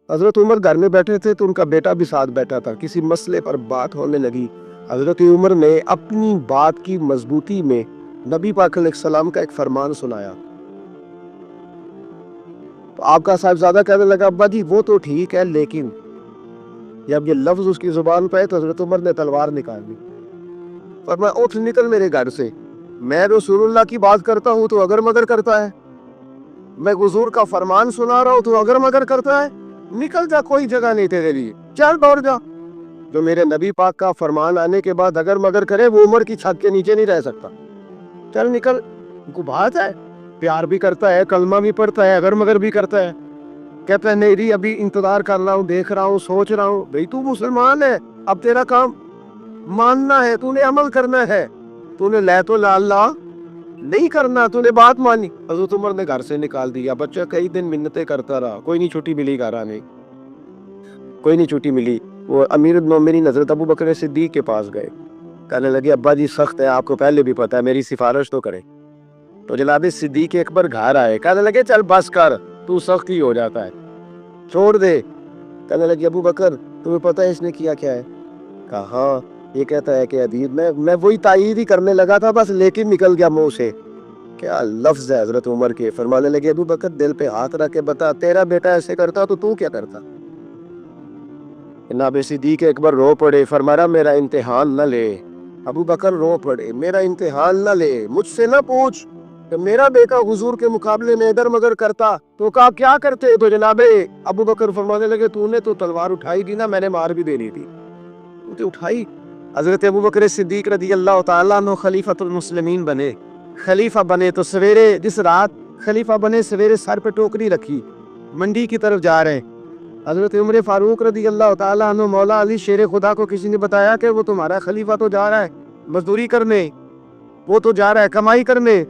حضرت عمر گھر میں بیٹھے تھے تو ان کا بیٹا بھی ساتھ بیٹھا تھا. کسی مسئلے پر بات ہونے لگی. حضرت عمر نے اپنی بات کی مضبوطی میں نبی پاک علیہ السلام کا ایک فرمان سنایا. تو آپ کا صاحبزادہ کہنے لگا ابا جی وہ تو ٹھیک ہے، لیکن جب یہ لفظ اس کی زبان پہ تو حضرت عمر نے تلوار نکال لی. فرمایا اٹھ نکل میرے گھر سے. میں رسول اللہ کی بات کرتا ہوں تو اگر مگر کرتا ہے، میں حضور کا فرمان سنا رہا ہوں تو اگر مگر کرتا ہے. نکل جا، کوئی جگہ نہیں تیرے لیے، چل دوڑ جا. جو میرے نبی پاک کا فرمان آنے کے بعد اگر مگر کرے وہ عمر کی چھت کے نیچے نہیں رہ سکتا. چل نکل. کو بات ہے، پیار بھی کرتا ہے، کلمہ بھی پڑھتا ہے، اگر مگر بھی کرتا ہے. کہتا ہے نہیں جی ابھی انتظار کر رہا ہوں، دیکھ رہا ہوں، سوچ رہا ہوں. بھئی تو مسلمان ہے، اب تیرا کام ماننا ہے، تو نے عمل کرنا ہے. تو نے لے تو لا اللہ نہیں کرنا، تو نے بات مانی. حضرت عمر نے گھر سے نکال دیا. بچہ کئی دن منتیں کرتا رہا، کوئی نہیں چھٹی ملی گھر آنے، کوئی نہیں چھٹی ملی. وہ امیر المومنین حضرت ابو بکر صدیق کے پاس گئے. کہنے لگے ابا جی سخت ہے، آپ کو پہلے بھی پتا ہے، میری سفارش تو کریں. تو جناب صدیق اکبر گھر آئے. کہنے لگے چل بس کر، تو سخت ہی ہو جاتا ہے، چھوڑ دے. کہنے لگے ابو بکر تمہیں پتہ ہے اس نے کیا کیا ہے؟ کہا ہاں. یہ کہتا ہے کہ عدید میں وہی تائید ہی کرنے لگا تھا بس، لیکن نکل گیا منہ سے. کیا لفظ ہے حضرت عمر کے. فرمانے لگے ابو بکر دل پہ ہاتھ رکھ کے بتا، تیرا بیٹا ایسے کرتا تو کیا کرتا؟ جناب صدیق اکبر رو پڑے. فرمایا میرا امتحان نہ لے. ابو بکر رو پڑے، میرا امتحان نہ لے، مجھ سے نہ پوچھ کہ میرا بیٹا حضور کے مقابلے میں ادھر مگر کرتا تو کیا کرتے. تو جناب ابو بکر فرمانے لگے تو نے تو تلوار اٹھائی تھی نا، میں نے مار بھی دینی تھی، تو اٹھائی. حضرت ابو بکر صدیق رضی اللہ تعالیٰ عنہ خلیفۃ المسلمین بنے. خلیفہ بنے تو سویرے، جس رات خلیفہ بنے سویرے سر پہ ٹوکری رکھی، منڈی کی طرف جا رہے. حضرت عمر فاروق رضی اللہ تعالیٰ عنہ مولا علی شیر خدا کو کسی نے بتایا کہ وہ تمہارا خلیفہ تو جا رہا ہے مزدوری کرنے، وہ تو جا رہا ہے کمائی کرنے.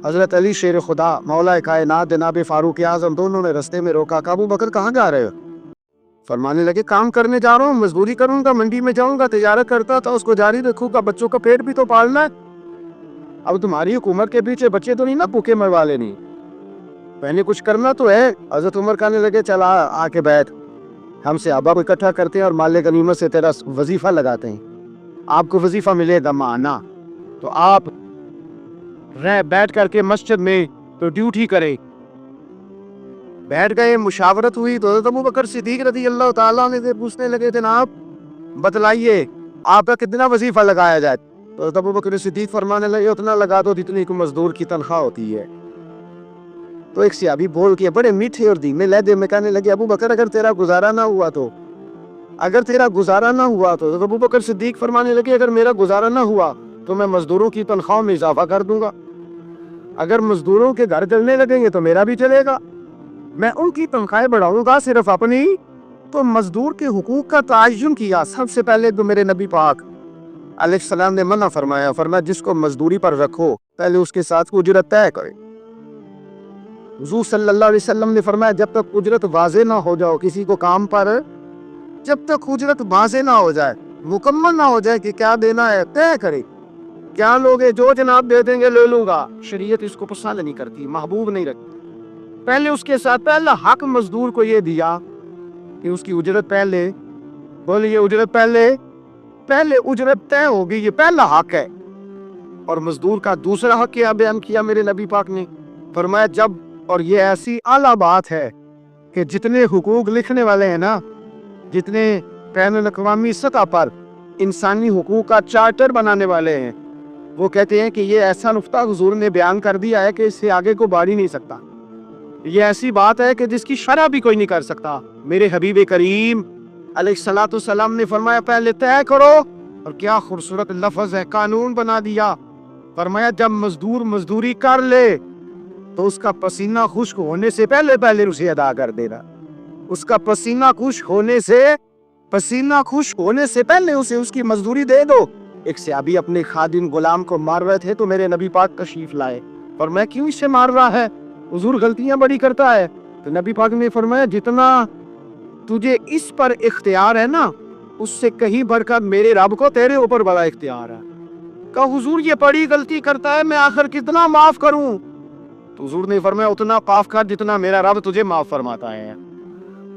حضرت علی شیر خدا مولا کائنات جناب فاروق اعظم دونوں نے رستے میں روکا. ابو بکر کہاں جا رہے ہو؟ فرمانے لگے کام کرنے جا رہا ہوں، مزدوری کروں گا، منڈی میں جاؤں گا، تجارت کرتا تھا، اس کو جاری رکھوں گا، بچوں کا پیٹ بھی تو پالنا ہے. اب تمہاری حکومت کے پیچھے بچے تو نہیں نا بھوکے مروا لینی، پہلے کچھ کرنا تو ہے. حضرت عمر کہنے لگے چل آ کے بیٹھ، ہم صحابہ کو اکٹھا کرتے ہیں اور مال غنیمت سے تیرا وظیفہ لگاتے ہیں. آپ کو وظیفہ ملے گا مانا، تو آپ بیٹھ کر کے مسجد میں تو ڈیوٹی کرے. بیٹھ گئے، مشاورت ہوئی تو حضرت ابو بکر صدیق رضی اللہ تعالیٰ نے پوچھنے لگے جناب بتلائیے آپ کا کتنا وظیفہ لگایا جائے. تو حضرت ابو بکر صدیق فرمانے لگے اتنا لگا دو جتنی کو مزدور کی تنخواہ ہوتی ہے. تو ایک صحابی بول کے بڑے میٹھے اور دھیمے لہجے میں کہنے لگے ابو بکر اگر تیرا گزارا نہ ہوا تو، اگر تیرا گزارا نہ ہوا تو. حضرت ابو بکر صدیق فرمانے لگے اگر میرا گزارا نہ ہوا تو میں مزدوروں کی تنخواہ میں اضافہ کر دوں گا. اگر مزدوروں کے گھر چلنے لگیں گے تو میرا بھی چلے گا، میں ان کی تنخواہیں بڑھاؤں گا صرف اپنی. تو مزدور کے حقوق کا تعین کیا. سب سے پہلے تو میرے نبی پاک علیہ السلام نے منع فرمایا، فرمایا جس کو مزدوری پر رکھو پہلے اس کے ساتھ اجرت طے کرے. حضور صلی اللہ علیہ وسلم نے فرمایا جب تک اجرت واضح نہ ہو جاؤ کسی کو کام پر، جب تک اجرت واضح نہ ہو جائے، مکمل نہ ہو جائے کہ کیا دینا ہے، طے کرے. کیا لوگ جو جناب دے دیں گے لے لوں گا، شریعت اس کو پسند نہیں کرتی، محبوب نہیں رکھتی. پہلے اس کے ساتھ پہلا حق مزدور کو یہ دیا کہ اس کی اجرت پہلے، بولے یہ اجرت پہلے اجرت طے ہوگی، یہ پہلا حق ہے. اور مزدور کا دوسرا حق کیا بیان کیا میرے نبی پاک نے؟ فرمایا جب، اور یہ ایسی اعلیٰ بات ہے کہ جتنے حقوق لکھنے والے ہیں نا، جتنے بین الاقوامی سطح پر انسانی حقوق کا چارٹر بنانے والے ہیں، وہ کہتے ہیں کہ یہ ایسا نقطہ حضور نے بیان کر دیا ہے کہ اس سے آگے کو بڑھ ہی نہیں سکتا. یہ ایسی بات ہے کہ جس کی شرح بھی کوئی نہیں کر سکتا. میرے حبیب کریم علیہ الصلوۃ والسلام نے فرمایا پہلے طے کرو. اور کیا خوبصورت لفظ ہے، قانون بنا دیا. فرمایا جب مزدور مزدوری کر لے تو اس کا پسینہ خشک ہونے سے پہلے اسے ادا کر دینا. اس کا پسینہ خشک ہونے سے پہلے اسے اس کی مزدوری دے دو. ایک صحابی اپنے خادم غلام کو مار رہے تھے تو میرے نبی پاک تشریف لائے. اور میں کیوں اسے مار رہا ہے؟ حضور غلطیاں بڑی کرتا ہے. تو نبی پاک نے فرمایا جتنا تجھے اس پر اختیار ہے نا، اس سے کہیں بڑھ کر میرے رب کو تیرے اوپر بڑا اختیار ہے. کہ حضور یہ بڑی غلطی کرتا ہے، میں آخر کتنا معاف کروں؟ تو حضور نے فرمایا اتنا معاف کر جتنا میرا رب تجھے معاف فرماتا ہے.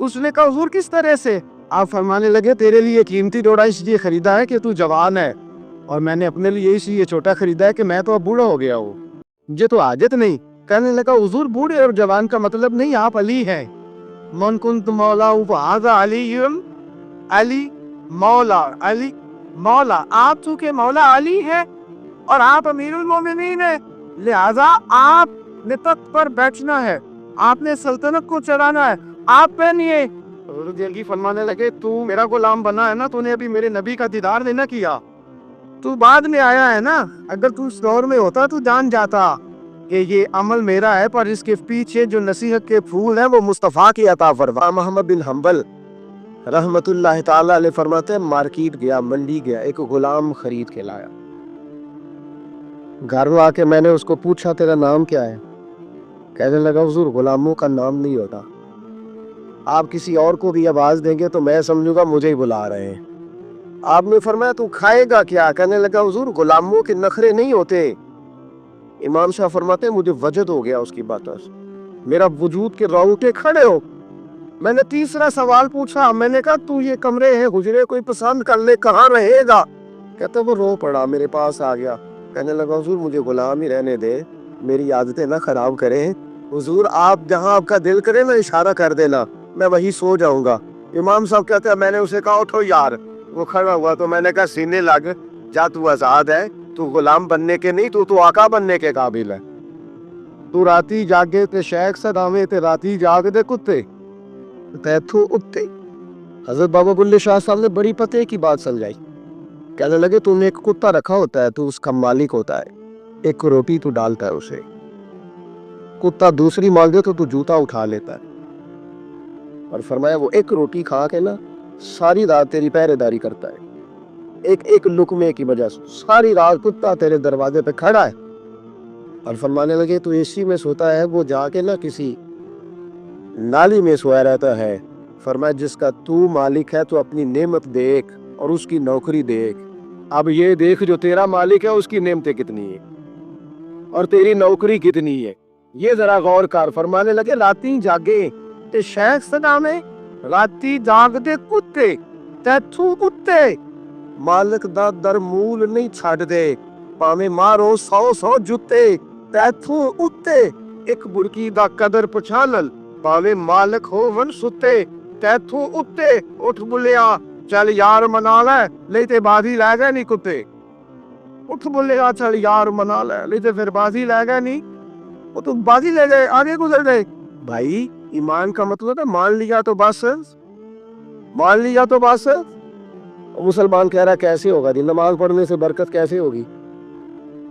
اس نے کہا حضور کس طرح سے؟ آپ فرمانے لگے تیرے لیے قیمتی جوڑا اس لیے خریدا ہے کہ تو جوان ہے، اور میں نے اپنے لیے اس لیے چھوٹا خریدا ہے کہ میں تو اب بوڑھا ہو گیا ہوں، مجھے تو عادت نہیں۔ کہنے لگا حضور بوڑھے اور جوان کا مطلب نہیں، آپ علی ہیں۔ من کنت مولا فہذا علی، علی مولا، علی مولا، آپ چونکہ مولا علی ہے اور آپ امیر المومنین ہیں، لہذا آپ نے تخت پر بیٹھنا ہے، آپ نے سلطنت کو چلانا ہے، آپ پہنیے۔ حضور جلدی فرمانے لگے تو میرا غلام بنا ہے نا، تو نے ابھی میرے نبی کا دیدار نہیں نہ کیا، تو بعد میں آیا ہے نا، اگر تو اس دور میں ہوتا تو جان جاتا کہ یہ عمل میرا ہے، پر اس کے پیچھے جو نصیحت کے پھول ہیں وہ مصطفیٰ کی عطا فرما۔ محمد بن حنبل رحمت اللہ تعالی علیہ فرماتے ہیں مارکیٹ گیا، منڈی گیا، ایک غلام خرید کے لایا، گھر آ کے میں نے اس کو پوچھا تیرا نام کیا ہے؟ کہنے لگا حضور غلاموں کا نام نہیں ہوتا، آپ کسی اور کو بھی آواز دیں گے تو میں سمجھوں گا مجھے ہی بلا رہے ہیں۔ آپ نے فرمایا تو کھائے گا کیا؟ کہنے لگا حضور غلاموں کے نخرے نہیں ہوتے۔ امام شاہ فرماتے ہیں مجھے وجد ہو گیا اس کی باتوں سے، میرا وجود کے رونگٹے کھڑے ہو۔ میں نے تیسرا سوال پوچھا، میں نے کہا تو یہ کمرے ہیں حجرے کوئی پسند کر لے، کہاں رہے گا؟ کہتا وہ رو پڑا، میرے پاس آ گیا، کہنے لگا حضور مجھے غلام ہی رہنے دے، میری عادتیں نہ خراب کریں، حضور آپ جہاں آپ کا دل کرے میں اشارہ کر دینا، میں وہی سو جاؤں گا۔ امام صاحب کہتے ہیں میں نے اسے کہا اٹھو یار، وہ کھڑا ہوا تو میں نے کہا سینے لگ جا، تو آزاد ہے، تو غلام بننے کے نہیں، تو آقا بننے کے قابل ہے۔ تو راتی جاگے تے شیخ صدامے تے راتی جاگ دے کتے تیتھو اتے۔ حضرت بابا بلے شاہ صاحب نے بڑی پتے کی بات سمجھائی، کہنے لگے تو نے ایک کتا رکھا ہوتا ہے، تو اس کا مالک ہوتا ہے، ایک روٹی تو ڈالتا ہے اسے، کتا دوسری مانگے تو جوتا اٹھا لیتا ہے، اور فرمایا وہ ایک روٹی کھا کے نا ساری رات تیری پہرے داری کرتا ہے، ایک لقمے کی وجہ سے ساری رات کتا تیرے دروازے پہ کھڑا ہے۔ اور فرمانے لگے تو اسی میں سوتا ہے، وہ جا کے نا کسی نالی میں سویا رہتا ہے۔ فرمایا جس کا تو مالک ہے تو اپنی نعمت دیکھ اور اس کی نوکری دیکھ، اب یہ دیکھ جو تیرا مالک ہے اس کی نعمتیں کتنی ہیں اور تیری نوکری کتنی ہے، یہ ذرا غور کر۔ فرمانے لگے راتی جاگے تے شیخ صدامے راتی جاگ دے کتے تیتھو کتے، مالک دا در مول نہیں چھڈ دے، پاویں مارو 100 جتے تیتھو اتے، ایک برکی دا قدر پچھانل پاویں مالک ہوون ستے تیتھو اتے۔ اٹھ بلیا چل یار منا لے، نہیں تے بازی لے گئے نہیں کتے، اٹھ بلیا چل یار منا لے، نہیں تے پھر بازی لے گئے نہیں، وہ تو بازی لے گئے، آگے گزر گئے۔ بھائی ایمان کا مطلب ہے مان لیا تو بس، مان لیا تو بس۔ مسلمان کہہ رہا کیسے ہوگا جی، نماز پڑھنے سے برکت کیسے ہوگی؟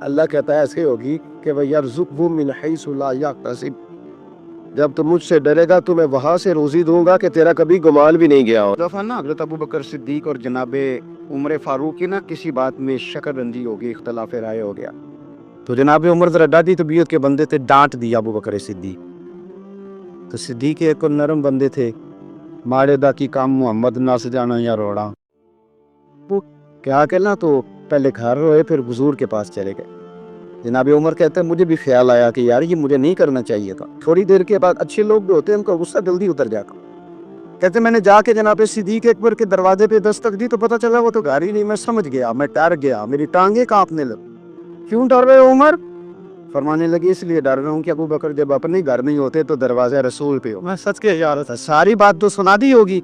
اللہ کہتا ہے ایسے ہوگی کہ وَيَرْزُقْهُ مِنْ حَيْثُ لَا يَحْتَسِبُ، جب تم مجھ سے ڈرے گا تو میں وہاں سے روزی دوں گا کہ تیرا کبھی گمان بھی نہیں گیا ہو۔ دفعہ نا حضرت ابو بکر صدیق اور جناب عمر فاروق کی نا کسی بات میں شکر رنجی ہو گئی، اختلاف رائے ہو گیا، تو جناب عمر ذرا ڈاڈی طبیعت کے بندے تھے، ڈانٹ دیا ابو بکر صدیق۔ تو صدیق ایک نرم بندے تھے، ماڑے دا کی کام محمد نس جانا یا روڑا، کیا کہنا، تو پہلے گھر روئے پھر حضور کے پاس چلے گئے۔ جناب عمر کہتے ہیں مجھے بھی خیال آیا کہ یار یہ مجھے نہیں کرنا چاہیے تھا، تھوڑی دیر کے بعد اچھے لوگ بھی ہوتے ہیں ان کا غصہ جلدی اتر جاتا، کہتے میں نے جا کے جناب صدیق اکبر کے دروازے پہ دستک دی تو پتہ چلا وہ تو گھر ہی نہیں، میں سمجھ گیا، میں ڈر گیا، میری ٹانگیں کانپنے لگ۔ کیوں ڈر رہے ہو عمر؟ فرمانے لگے اس لیے ڈر رہا ہوں کہ ابو بکر جب اپنے گھر نہیں ہوتے تو دروازے رسول پہ ہو۔ میں سچ کے جا رہا تھا، ساری بات تو سنا دی ہوگی۔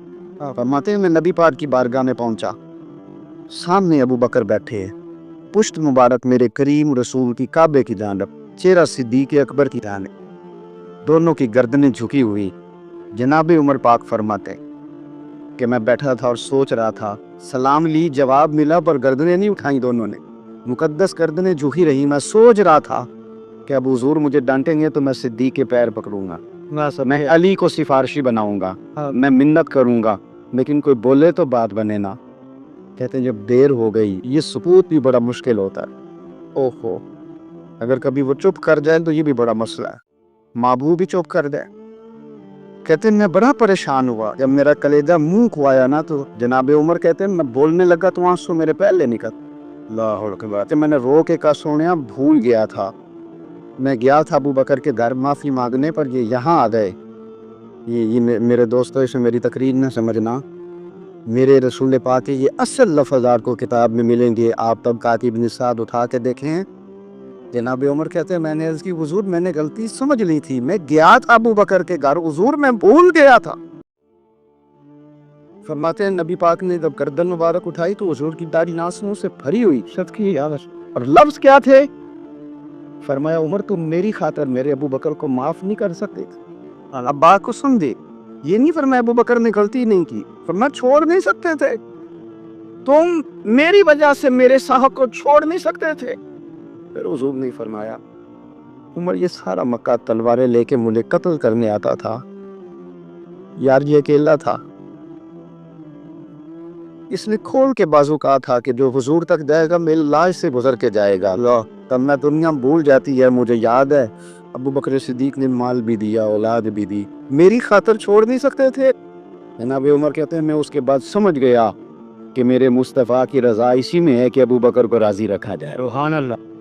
فرماتے ہیں میں نبی پاک کی بارگاہ میں پہنچا، سامنے ابو بکر بیٹھے ہیں، پشت مبارک میرے کریم رسول کی کعبے کی جانب، چہرہ صدیق اکبر کی جانب، دونوں کی گردنیں جھکی ہوئی۔ جناب عمر پاک فرماتے ہیں کہ میں بیٹھا تھا اور سوچ رہا تھا، سلام لی، جواب ملا پر گردنیں نہیں اٹھائیں دونوں نے، مقدس گردنیں جھکی رہی۔ میں سوچ رہا تھا کہ اب حضور مجھے ڈانٹیں گے تو میں صدیق کے پیر پکڑوں گا، میں علی کو سفارشی بناؤں گا، میں منت کروں گا، لیکن کوئی بولے تو بات بنے نا۔ کہتے ہیں جب دیر ہو گئی، یہ سکوت بھی بڑا مشکل ہوتا ہے، اوہو اگر کبھی وہ چپ کر جائے تو یہ بھی بڑا مسئلہ ہے، محبوب بھی چپ کر جائے۔ کہتے ہیں میں بڑا پریشان ہوا، جب میرا کلیجہ منہ کھوایا نا تو جناب عمر کہتے ہیں میں بولنے لگا تو آنسو میرے پہلے نکل، اللہ اکبر، میں نے رو کے کہا سونیا بھول گیا تھا، میں گیا تھا ابو بکر کے گھر معافی مانگنے پر یہ یہاں آ گئے، یہ میرے دوستوں اسے میری تقریر نہ سمجھنا، میرے رسول پاک کے یہ اصل لفظ آپ کو کتاب میں ملیں گے، آپ تب کاتب نصاد اٹھا کے دیکھیں۔ جناب عمر کہتے ہیں میں نے عرض کی حضور میں نے غلطی سمجھ لی تھی، میں گیا تھا ابو بکر کے گھر، حضور میں بھول گیا تھا۔ فرماتے ہیں نبی پاک نے جب گردن مبارک اٹھائی تو حضور کی داڑھی ناصنوں سے بھری ہوئی صدقے اعظم، اور لفظ کیا تھے؟ فرمایا عمر تم میری خاطر میرے ابو بکر کو معاف نہیں کر سکتے تھے؟ اب بات کو سن دے، یہ نہیں فرمایا ابو بکر نے غلطی نہیں کی، فرمایا چھوڑ نہیں سکتے تھے، تم میری وجہ سے میرے صاحب کو چھوڑ نہیں سکتے تھے۔ پھر حضور نے فرمایا عمر یہ سارا مکہ تلواریں لے کے مجھے قتل کرنے آتا تھا، یار یہ اکیلا تھا، اس نے کھول کے بازو کہا تھا کہ جو حضور تک جائے گا میری لاش سے گزر کے جائے گا۔ اللہ تب میں دنیا بھول جاتی ہے، مجھے یاد ہے ابو بکر صدیق نے مال بھی دیا، اولاد بھی دی، میری خاطر چھوڑ نہیں سکتے تھے۔ جناب عمر کہتے ہیں میں اس کے بعد سمجھ گیا کہ میرے مصطفیٰ کی رضا اسی میں ہے کہ ابو بکر کو راضی رکھا جائے۔ سبحان اللہ۔